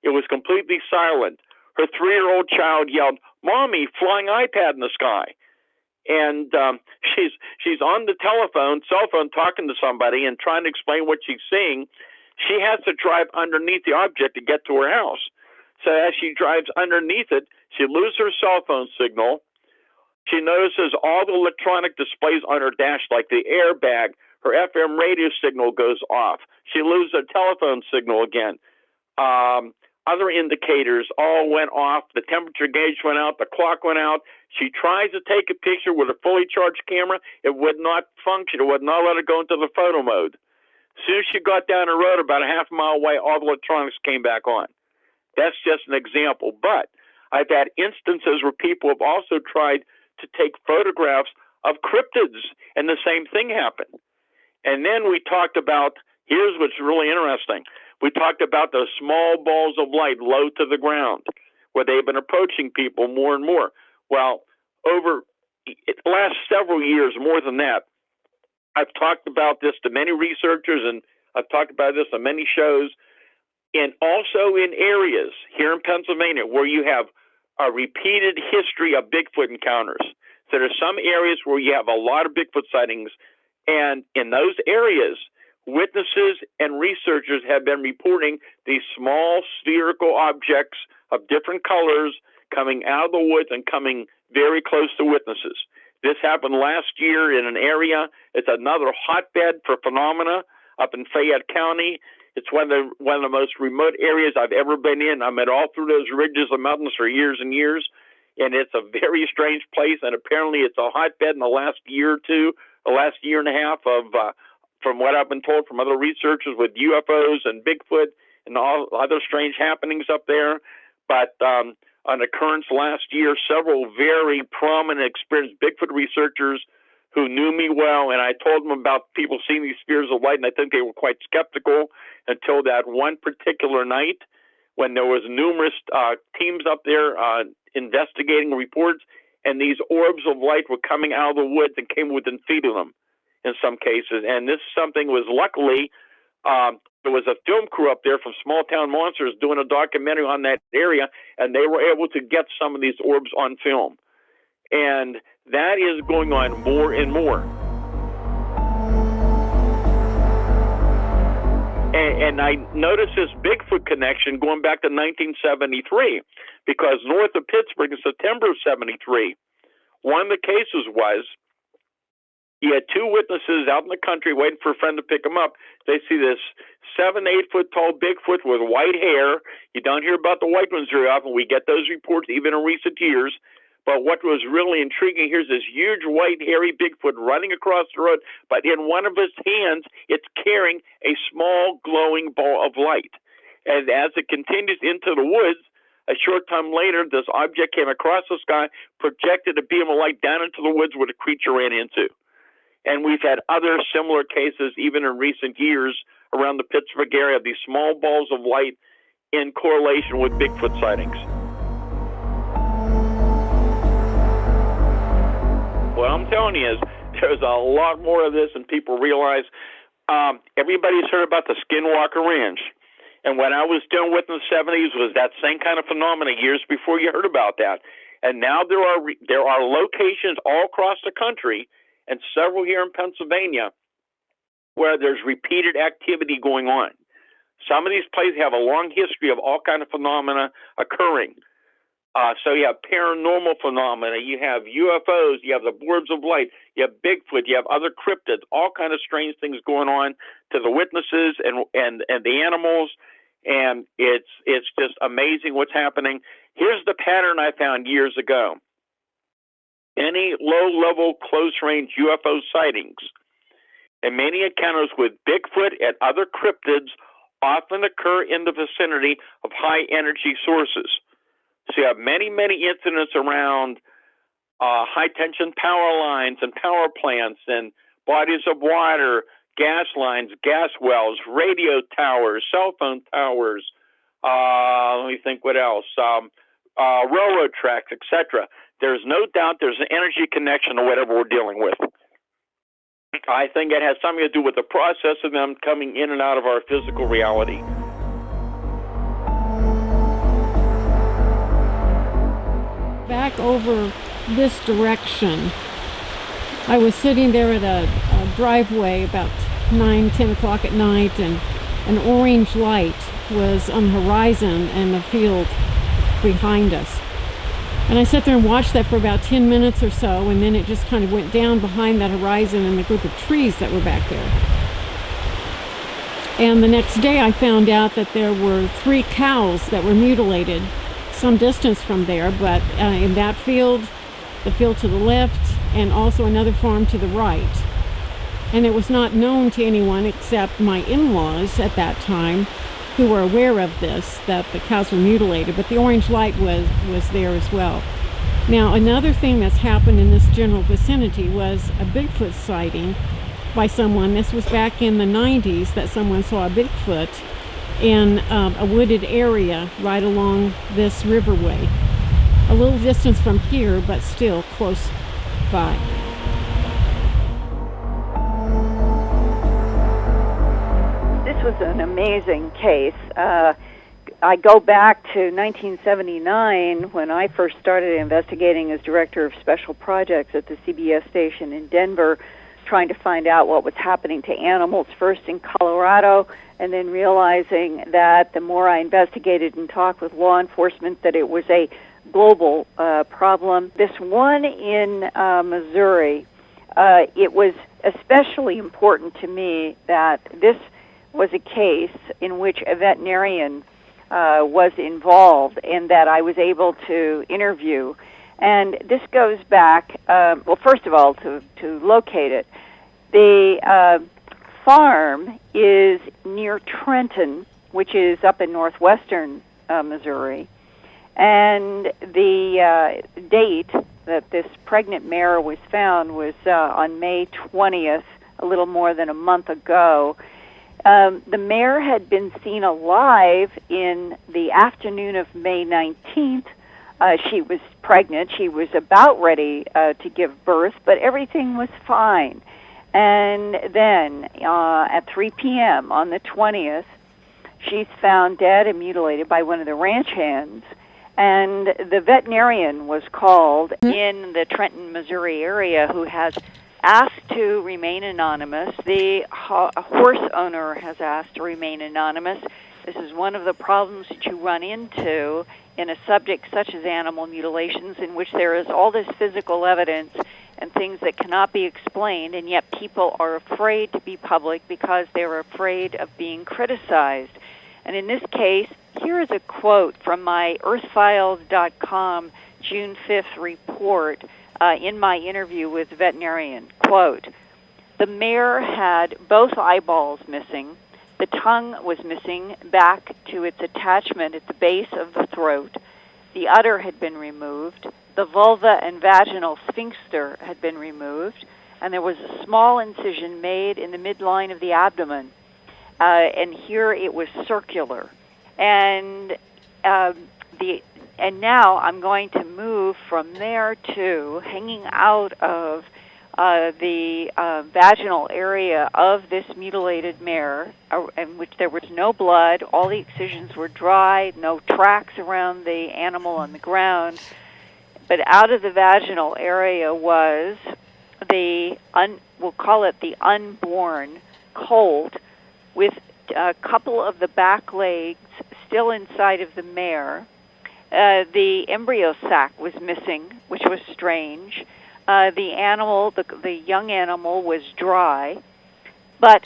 It was completely silent. Her 3-year-old child yelled, Mommy, flying iPad in the sky. And she's on the cell phone, talking to somebody and trying to explain what she's seeing. She has to drive underneath the object to get to her house. So as she drives underneath it, she loses her cell phone signal. She notices all the electronic displays on her dash, like the airbag. Her FM radio signal goes off. She loses her telephone signal again. Other indicators all went off. The temperature gauge went out. The clock went out. She tries to take a picture with a fully charged camera. It would not function. It would not let her go into the photo mode. As soon as she got down the road about a half mile away, all the electronics came back on. That's just an example. But I've had instances where people have also tried to take photographs of cryptids, and the same thing happened. And then we talked about, here's what's really interesting. We talked about those small balls of light low to the ground, where they've been approaching people more and more. Well, over the last several years, more than that, I've talked about this to many researchers, and I've talked about this on many shows, and also in areas here in Pennsylvania where you have a repeated history of Bigfoot encounters. So there's some areas where you have a lot of Bigfoot sightings, and in those areas, witnesses and researchers have been reporting these small spherical objects of different colors coming out of the woods and coming very close to witnesses. This happened last year in an area. It's another hotbed for phenomena up in Fayette County. It's one of the most remote areas I've ever been in. I'm at all through those ridges of mountains for years and years, and it's a very strange place. And apparently, it's a hotbed in the last year or two, the last year and a half of, from what I've been told from other researchers with UFOs and Bigfoot and all other strange happenings up there. But on occurrence last year, several very prominent, experienced Bigfoot researchers who knew me well, and I told them about people seeing these spheres of light, and I think they were quite skeptical until that one particular night when there was numerous teams up there investigating reports, and these orbs of light were coming out of the woods and came within feet of them in some cases. And this something was luckily, there was a film crew up there from Small Town Monsters doing a documentary on that area, and they were able to get some of these orbs on film. And that is going on more and more. And I noticed this Bigfoot connection going back to 1973, because north of Pittsburgh in September of 73, one of the cases was you had two witnesses out in the country waiting for a friend to pick them up. They see this 7-8 foot tall Bigfoot with white hair. You don't hear about the white ones very often. We get those reports even in recent years. But what was really intriguing, here's this huge white hairy Bigfoot running across the road, but in one of his hands, it's carrying a small glowing ball of light. And as it continues into the woods, a short time later, this object came across the sky, projected a beam of light down into the woods where the creature ran into. And we've had other similar cases, even in recent years, around the Pittsburgh area, these small balls of light in correlation with Bigfoot sightings. What I'm telling you is there's a lot more of this than people realize. Everybody's heard about the Skinwalker Ranch. And what I was dealing with in the 70s was that same kind of phenomena years before you heard about that. And now there are locations all across the country, and several here in Pennsylvania, where there's repeated activity going on. Some of these places have a long history of all kind of phenomena occurring. So you have paranormal phenomena, you have UFOs, you have the orbs of light, you have Bigfoot, you have other cryptids, all kind of strange things going on to the witnesses and the animals, and it's just amazing what's happening. Here's the pattern I found years ago. Any low-level, close-range UFO sightings and many encounters with Bigfoot and other cryptids often occur in the vicinity of high-energy sources. So you have many, many incidents around high-tension power lines and power plants and bodies of water, gas lines, gas wells, radio towers, cell phone towers, let me think what else, railroad tracks, etc. There's no doubt there's an energy connection to whatever we're dealing with. I think it has something to do with the process of them coming in and out of our physical reality. Back over this direction, I was sitting there at a driveway about 9-10 o'clock at night, and an orange light was on the horizon and the field behind us. And I sat there and watched that for about 10 minutes or so, and then it just kind of went down behind that horizon and the group of trees that were back there. And the next day I found out that there were 3 cows that were mutilated some distance from there, but in that field, the field to the left, and also another farm to the right. And it was not known to anyone except my in-laws at that time, who were aware of this, that the cows were mutilated, but the orange light was there as well. Now, another thing that's happened in this general vicinity was a Bigfoot sighting by someone. This was back in the 90s that someone saw a Bigfoot in a wooded area right along this riverway. A little distance from here, but still close by. This was an amazing case. I go back to 1979 when I first started investigating as director of special projects at the CBS station in Denver, trying to find out what was happening to animals, first in Colorado, and then realizing that the more I investigated and talked with law enforcement, that it was a global problem. This one in Missouri, it was especially important to me that this was a case in which a veterinarian was involved and that I was able to interview. And this goes back, well, first of all, to locate it. The farm is near Trenton, which is up in northwestern Missouri. And the date that this pregnant mare was found was on May 20th, a little more than a month ago. The mare had been seen alive in the afternoon of May 19th. She was pregnant. She was about ready to give birth, but everything was fine. And then at 3 p.m. on the 20th, she's found dead and mutilated by one of the ranch hands. And the veterinarian was called in the Trenton, Missouri area who has asked to remain anonymous. The horse owner has asked to remain anonymous. This is one of the problems that you run into in a subject such as animal mutilations, in which there is all this physical evidence and things that cannot be explained, and yet people are afraid to be public because they're afraid of being criticized. And in this case, here is a quote from my earthfiles.com June 5th report in my interview with the veterinarian. Quote, "The mare had both eyeballs missing. The tongue was missing back to its attachment at the base of the throat. The udder had been removed. The vulva and vaginal sphincter had been removed. And there was a small incision made in the midline of the abdomen. And here it was circular. And now I'm going to move from there to hanging out of the vaginal area of this mutilated mare, in which there was no blood. All the excisions were dry, no tracks around the animal on the ground. But out of the vaginal area was we'll call it the unborn colt, with a couple of the back legs still inside of the mare. The embryo sac was missing, which was strange. The young animal was dry, but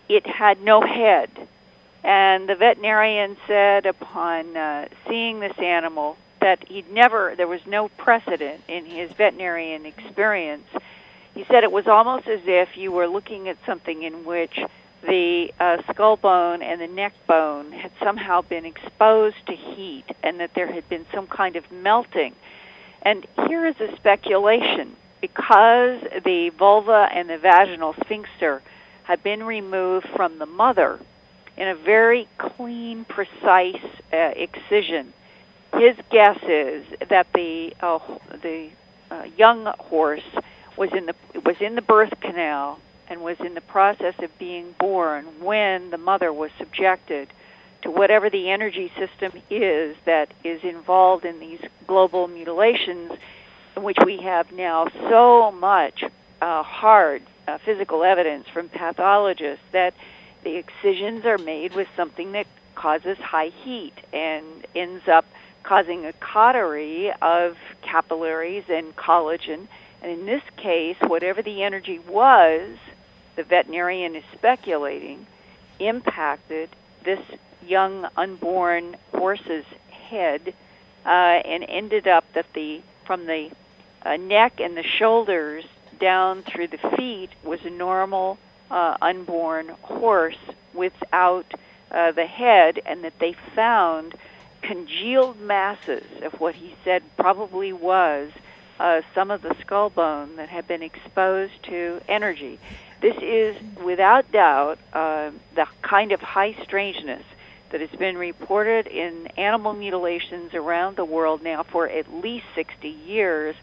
it had no head. And the veterinarian said upon seeing this animal that there was no precedent in his veterinarian experience. He said it was almost as if you were looking at something in which the skull bone and the neck bone had somehow been exposed to heat, and that there had been some kind of melting. And here is a speculation. Because the vulva and the vaginal sphincter had been removed from the mother in a very clean, precise excision, his guess is that the young horse was in the birth canal and was in the process of being born when the mother was subjected to whatever the energy system is that is involved in these global mutilations, in which we have now so much hard physical evidence from pathologists that the excisions are made with something that causes high heat and ends up causing a cautery of capillaries and collagen. And in this case, whatever the energy was, the veterinarian is speculating, impacted this young unborn horse's head and ended up that from the neck and the shoulders down through the feet was a normal unborn horse without the head, and that they found congealed masses of what he said probably was some of the skull bone that had been exposed to energy. This is, without doubt, the kind of high strangeness that has been reported in animal mutilations around the world now for at least 60 years.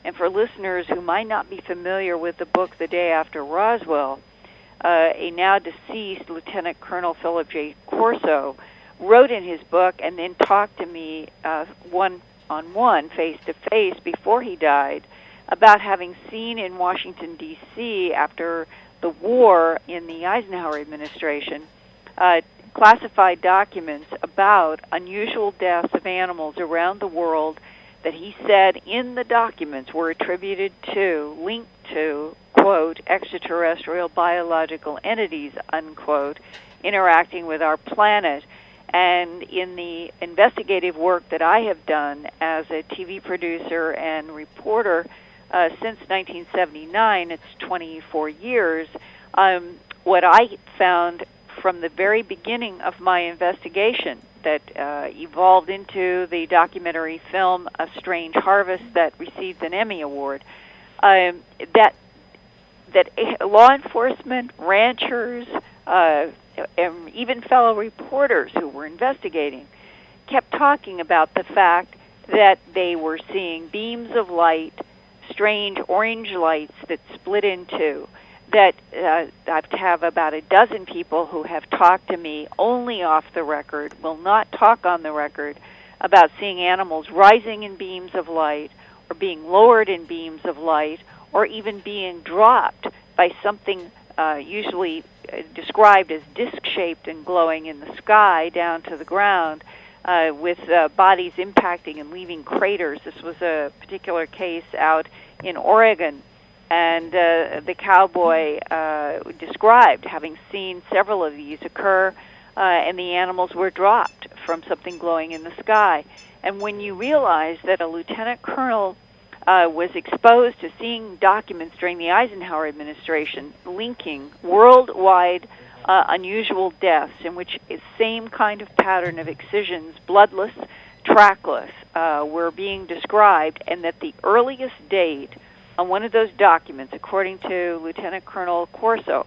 And for listeners who might not be familiar with the book The Day After Roswell, a now deceased Lieutenant Colonel Philip J. Corso wrote in his book and then talked to me one-on-one, face-to-face, before he died, about having seen in Washington, D.C., after the war in the Eisenhower administration, classified documents about unusual deaths of animals around the world that he said in the documents were attributed to, linked to, quote, extraterrestrial biological entities, unquote, interacting with our planet. And in the investigative work that I have done as a TV producer and reporter since 1979, it's 24 years, what I found from the very beginning of my investigation that evolved into the documentary film A Strange Harvest that received an Emmy Award, that law enforcement, ranchers, even fellow reporters who were investigating, kept talking about the fact that they were seeing beams of light, strange orange lights that split in two. That I have about a dozen people who have talked to me only off the record, will not talk on the record, about seeing animals rising in beams of light or being lowered in beams of light or even being dropped by something usually described as disc-shaped and glowing in the sky down to the ground, with bodies impacting and leaving craters. This was a particular case out in Oregon, and the cowboy described having seen several of these occur, and the animals were dropped from something glowing in the sky. And when you realize that a lieutenant colonel was exposed to seeing documents during the Eisenhower administration linking worldwide unusual deaths in which the same kind of pattern of excisions, bloodless, trackless, were being described, and that the earliest date on one of those documents, according to Lieutenant Colonel Corso,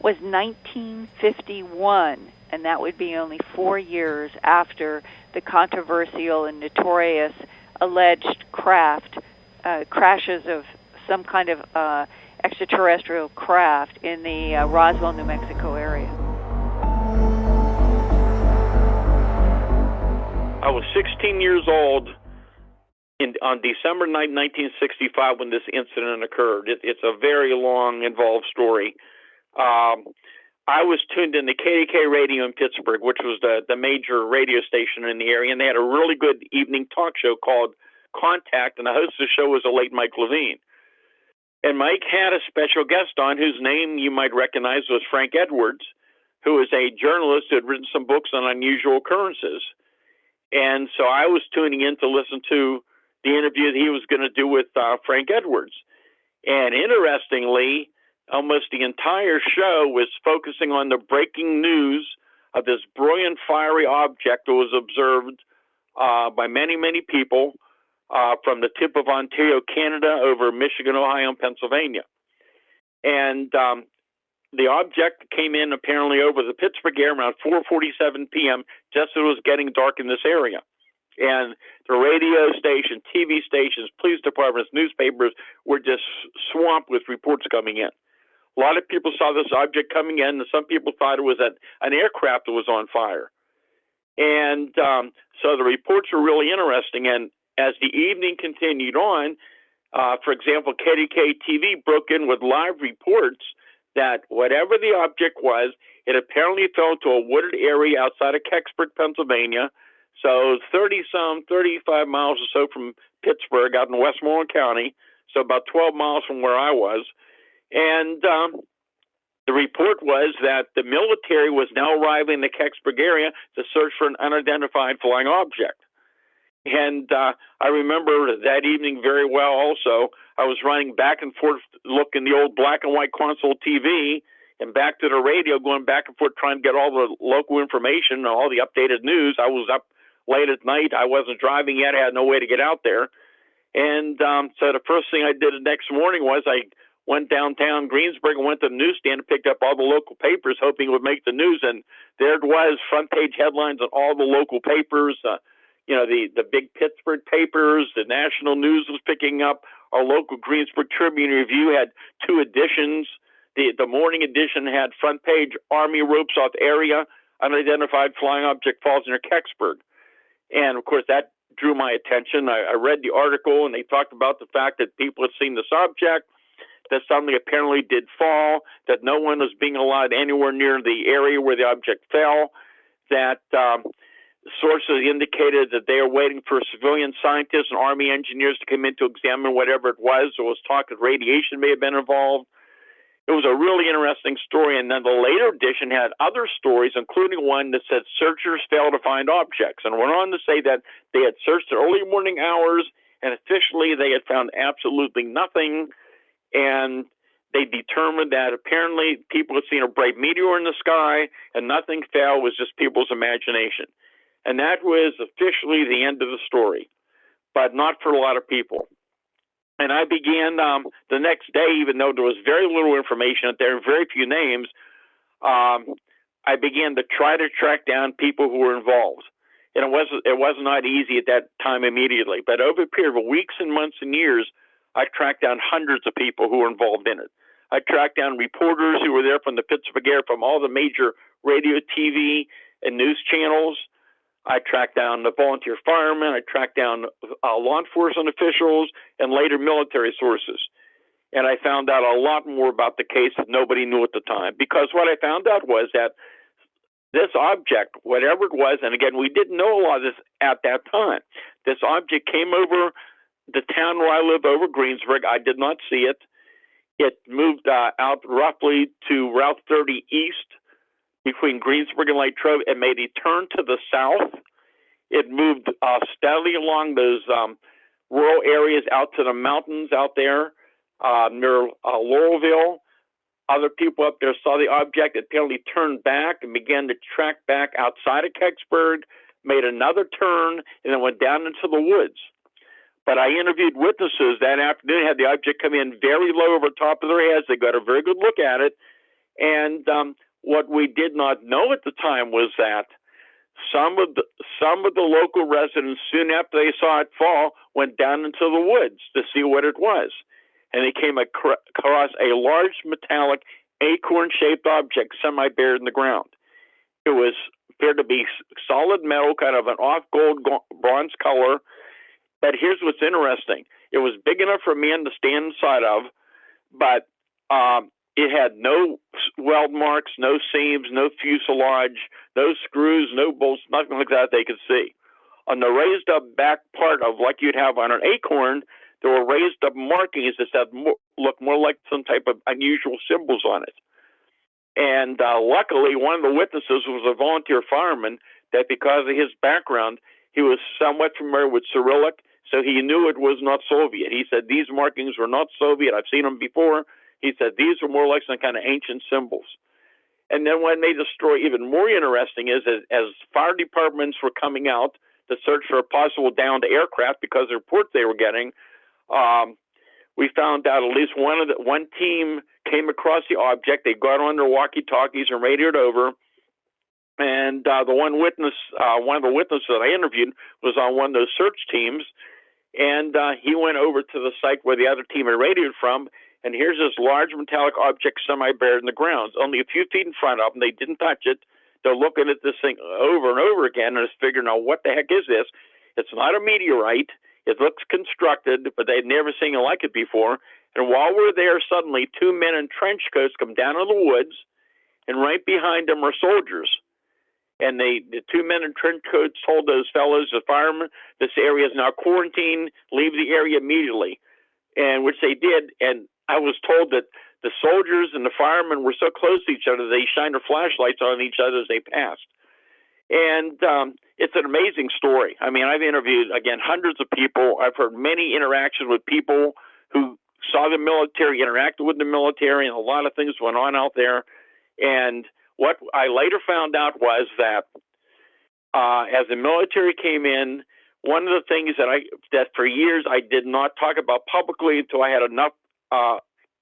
was 1951, and that would be only 4 years after the controversial and notorious alleged crashes of some kind of extraterrestrial craft in the Roswell, New Mexico area. I was 16 years old on December 9, 1965, when this incident occurred. It's a very long, involved story. I was tuned in to KDK Radio in Pittsburgh, which was the major radio station in the area, and they had a really good evening talk show called Contact, and the host of the show was the late Mike Levine. And Mike had a special guest on whose name you might recognize was Frank Edwards, who is a journalist who had written some books on unusual occurrences. And so I was tuning in to listen to the interview that he was going to do with Frank Edwards. And interestingly, almost the entire show was focusing on the breaking news of this brilliant fiery object that was observed by many, many people from the tip of Ontario, Canada, over Michigan, Ohio, and Pennsylvania. And the object came in apparently over the Pittsburgh area around 4:47 p.m., just as it was getting dark in this area. And the radio station, TV stations, police departments, newspapers were just swamped with reports coming in. A lot of people saw this object coming in, and some people thought it was an aircraft that was on fire. And so the reports were really interesting. And as the evening continued on, for example, KDK TV broke in with live reports that whatever the object was, it apparently fell into a wooded area outside of Kecksburg, Pennsylvania. So 35 miles or so from Pittsburgh, out in Westmoreland County, so about 12 miles from where I was. And the report was that the military was now arriving in the Kecksburg area to search for an unidentified flying object. And I remember that evening very well also. I was running back and forth, looking the old black and white console TV, and back to the radio, going back and forth, trying to get all the local information, all the updated news. I was up late at night. I wasn't driving yet. I had no way to get out there. And so the first thing I did the next morning was I went downtown Greensburg and went to the newsstand and picked up all the local papers, hoping it would make the news. And there it was, front page headlines on all the local papers. The big Pittsburgh papers, the national news was picking up. Our local Greensburg Tribune Review had 2 editions. The morning edition had front page, Army ropes off area, unidentified flying object falls near Kecksburg. And, of course, that drew my attention. I read the article, and they talked about the fact that people had seen this object, that something apparently did fall, that no one was being allowed anywhere near the area where the object fell, that sources indicated that they are waiting for civilian scientists and Army engineers to come in to examine whatever it was. There was talk that radiation may have been involved. It was a really interesting story, and then the later edition had other stories, including one that said searchers failed to find objects, and went on to say that they had searched the early morning hours, and officially they had found absolutely nothing, and they determined that apparently people had seen a bright meteor in the sky, and nothing fell. It was just people's imagination. And that was officially the end of the story, but not for a lot of people. And I began the next day, even though there was very little information out there, very few names, I began to try to track down people who were involved. And it was not easy at that time immediately. But over a period of weeks and months and years, I tracked down hundreds of people who were involved in it. I tracked down reporters who were there from the Pittsburgh area, from all the major radio, TV, and news channels. I tracked down the volunteer firemen. I tracked down law enforcement officials and later military sources. And I found out a lot more about the case that nobody knew at the time. Because what I found out was that this object, whatever it was, and again, we didn't know a lot of this at that time. This object came over the town where I live, over Greensburg. I did not see it. It moved out roughly to Route 30 east between Greensburg and Latrobe and made a turn to the south. It moved steadily along those rural areas out to the mountains out there near Laurelville. Other people up there saw the object. It apparently turned back and began to track back outside of Kecksburg, made another turn, and then went down into the woods. But I interviewed witnesses that afternoon, had the object come in very low over top of their heads. They got a very good look at it. And what we did not know at the time was that some of the local residents, soon after they saw it fall, went down into the woods to see what it was. And they came across a large metallic acorn-shaped object semi-buried in the ground. It was appeared to be solid metal, kind of an off-gold bronze color. But here's what's interesting. It was big enough for a man to stand inside of, but it had no weld marks, no seams, no fuselage, no screws, no bolts, nothing like that they could see. On the raised up back part of, like you'd have on an acorn, there were raised up markings that looked more like some type of unusual symbols on it. And luckily, one of the witnesses was a volunteer fireman that, because of his background, he was somewhat familiar with Cyrillic, so he knew it was not Soviet. He said these markings were not Soviet. I've seen them before. He said these were more like some kind of ancient symbols. And then what made the story even more interesting is as fire departments were coming out to search for a possible downed aircraft because of the reports they were getting, we found out at least one team came across the object. They got on their walkie-talkies and radioed over. And one of the witnesses that I interviewed was on one of those search teams. And he went over to the site where the other team had radioed from. And here's this large metallic object semi-buried in the ground, only a few feet in front of them. They didn't touch it. They're looking at this thing over and over again and just figuring out, what the heck is this? It's not a meteorite. It looks constructed, but they'd never seen it like it before. And while we're there, suddenly two men in trench coats come down in the woods, and right behind them are soldiers. And the two men in trench coats told those fellows, the firemen, this area is now quarantined, leave the area immediately, and which they did. And I was told that the soldiers and the firemen were so close to each other, they shined their flashlights on each other as they passed. And it's an amazing story. I mean, I've interviewed, again, hundreds of people. I've heard many interactions with people who saw the military, interacted with the military, and a lot of things went on out there. And what I later found out was that as the military came in, one of the things that for years I did not talk about publicly until I had enough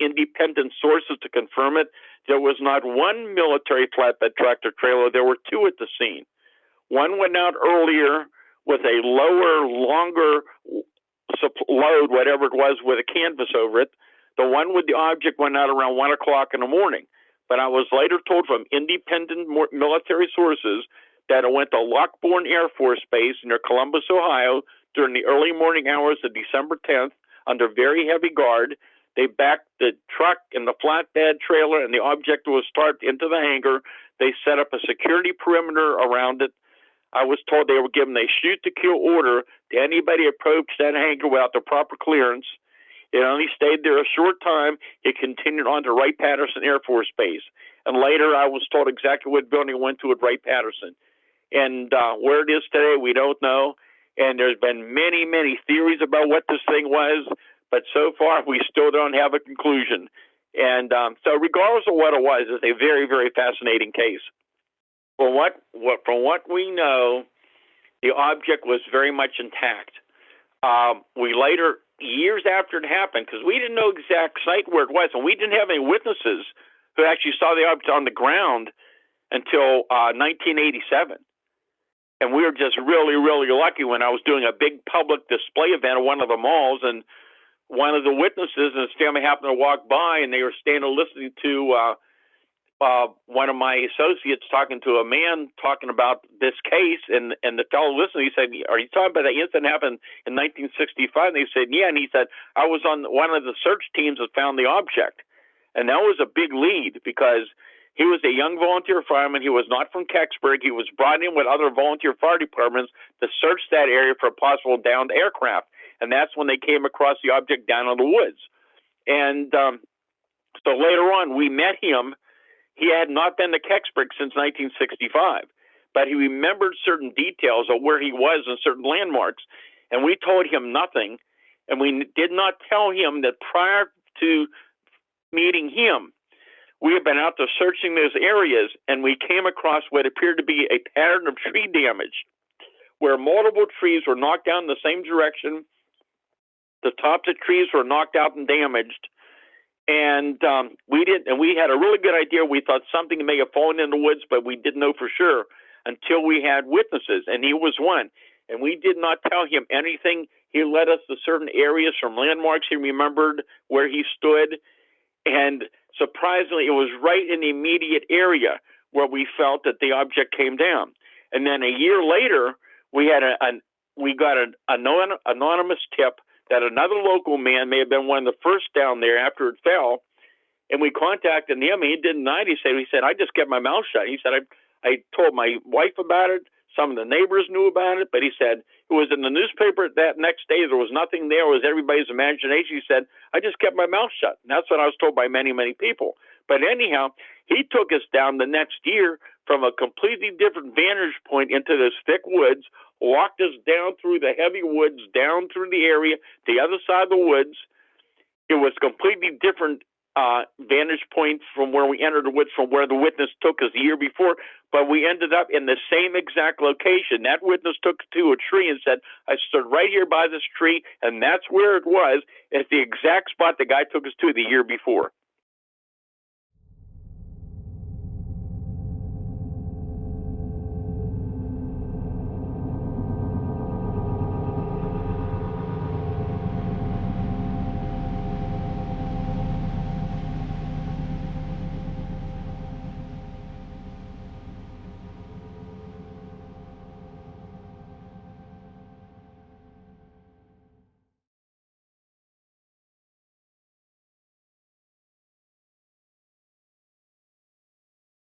independent sources to confirm it, there was not one military flatbed tractor trailer. There were two at the scene. One went out earlier with a lower, longer load, whatever it was, with a canvas over it. The one with the object went out around 1 o'clock in the morning. But I was later told from independent military sources that it went to Lockbourne Air Force Base near Columbus, Ohio, during the early morning hours of December 10th under very heavy guard. They backed the truck and the flatbed trailer, and the object was started into the hangar. They set up a security perimeter around it. I was told they were given a shoot-to-kill order to anybody approach that hangar without the proper clearance. It only stayed there a short time. It continued on to Wright-Patterson Air Force Base. And later, I was told exactly what building it went to at Wright-Patterson. And where it is today, we don't know. And there's been many, many theories about what this thing was. But so far, we still don't have a conclusion. And so regardless of what it was, it's a very, very fascinating case. From what we know, the object was very much intact. We later, years after it happened, because we didn't know exact site where it was, and we didn't have any witnesses who actually saw the object on the ground until 1987. And we were just really, really lucky when I was doing a big public display event at one of the malls, and one of the witnesses and his family happened to walk by, and they were standing listening to one of my associates talking to a man talking about this case, and the fellow listening, he said, "Are you talking about that incident happened in 1965?" And they said, "Yeah." And he said, "I was on one of the search teams that found the object." And that was a big lead, because he was a young volunteer fireman. He was not from Kecksburg. He was brought in with other volunteer fire departments to search that area for possible downed aircraft. And that's when they came across the object down in the woods. And so later on, we met him. He had not been to Kecksburg since 1965, but he remembered certain details of where he was and certain landmarks. And we told him nothing. And we did not tell him that prior to meeting him, we had been out there searching those areas, and we came across what appeared to be a pattern of tree damage, where multiple trees were knocked down in the same direction. The tops of trees were knocked out and damaged. And we had a really good idea. We thought something may have fallen in the woods, but we didn't know for sure until we had witnesses, and he was one. And we did not tell him anything. He led us to certain areas from landmarks. He remembered where he stood. And surprisingly, it was right in the immediate area where we felt that the object came down. And then a year later, we got an anonymous tip that another local man may have been one of the first down there after it fell. And we contacted him. He didn't deny it. He said, "I just kept my mouth shut." He said, I told my wife about it. Some of the neighbors knew about it, but he said it was in the newspaper that next day. There was nothing there. It was everybody's imagination. He said, "I just kept my mouth shut." And that's what I was told by many, many people. But anyhow, he took us down the next year from a completely different vantage point into those thick woods, walked us down through the heavy woods, down through the area, the other side of the woods. It was completely different vantage point from where we entered the woods, from where the witness took us the year before, but we ended up in the same exact location. That witness took us to a tree and said, "I stood right here by this tree, and that's where it was." It's the exact spot the guy took us to the year before.